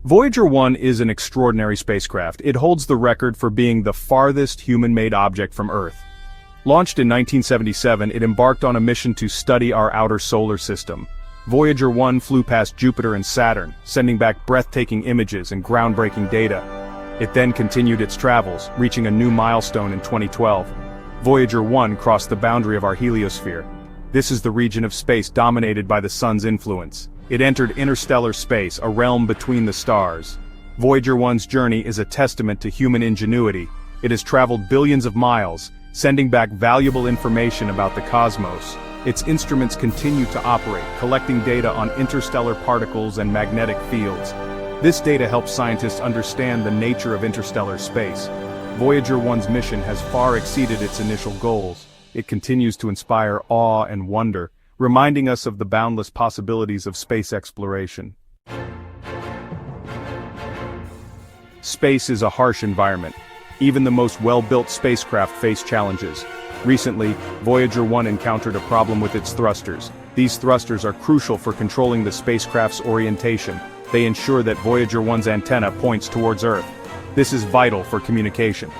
Voyager 1 is an extraordinary spacecraft. It holds the record for being the farthest human-made object from Earth. Launched in 1977, it embarked on a mission to study our outer solar system. Voyager 1 flew past Jupiter and Saturn, sending back breathtaking images and groundbreaking data. It then continued its travels, reaching a new milestone in 2012. Voyager 1 crossed the boundary of our heliosphere. This is the region of space dominated by the Sun's influence. It entered interstellar space, a realm between the stars. Voyager 1's journey is a testament to human ingenuity. It has traveled billions of miles, sending back valuable information about the cosmos. Its instruments continue to operate, collecting data on interstellar particles and magnetic fields. This data helps scientists understand the nature of interstellar space. Voyager 1's mission has far exceeded its initial goals. It continues to inspire awe and wonder, reminding us of the boundless possibilities of space exploration. Space is a harsh environment. Even the most well-built spacecraft face challenges. Recently, Voyager 1 encountered a problem with its thrusters. These thrusters are crucial for controlling the spacecraft's orientation. They ensure that Voyager 1's antenna points towards Earth. This is vital for communication.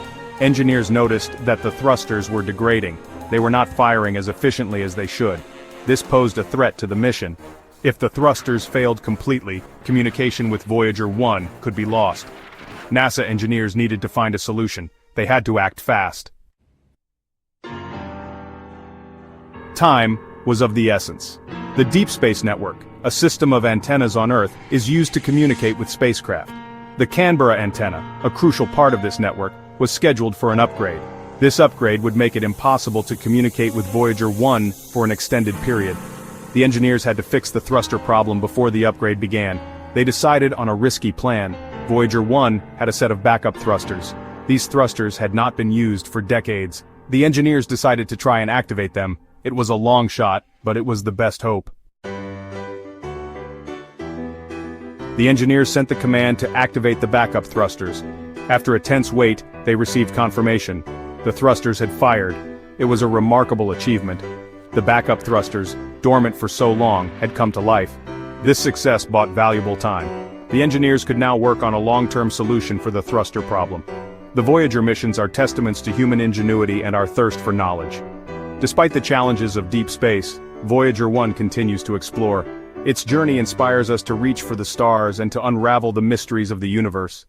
Engineers noticed that the thrusters were degrading. They were not firing as efficiently as they should. This posed a threat to the mission. If the thrusters failed completely, communication with Voyager 1 could be lost. NASA engineers needed to find a solution. They had to act fast. Time was of the essence. The Deep Space Network, a system of antennas on Earth, is used to communicate with spacecraft. The Canberra antenna, a crucial part of this network, was scheduled for an upgrade. This upgrade would make it impossible to communicate with Voyager 1 for an extended period. The engineers had to fix the thruster problem before the upgrade began. They decided on a risky plan. Voyager 1 had a set of backup thrusters. These thrusters had not been used for decades. The engineers decided to try and activate them. It was a long shot, but it was the best hope. The engineers sent the command to activate the backup thrusters. After a tense wait, they received confirmation. The thrusters had fired. It was a remarkable achievement. The backup thrusters, dormant for so long, had come to life. This success bought valuable time. The engineers could now work on a long-term solution for the thruster problem. The Voyager missions are testaments to human ingenuity and our thirst for knowledge. Despite the challenges of deep space, Voyager 1 continues to explore. Its journey inspires us to reach for the stars and to unravel the mysteries of the universe.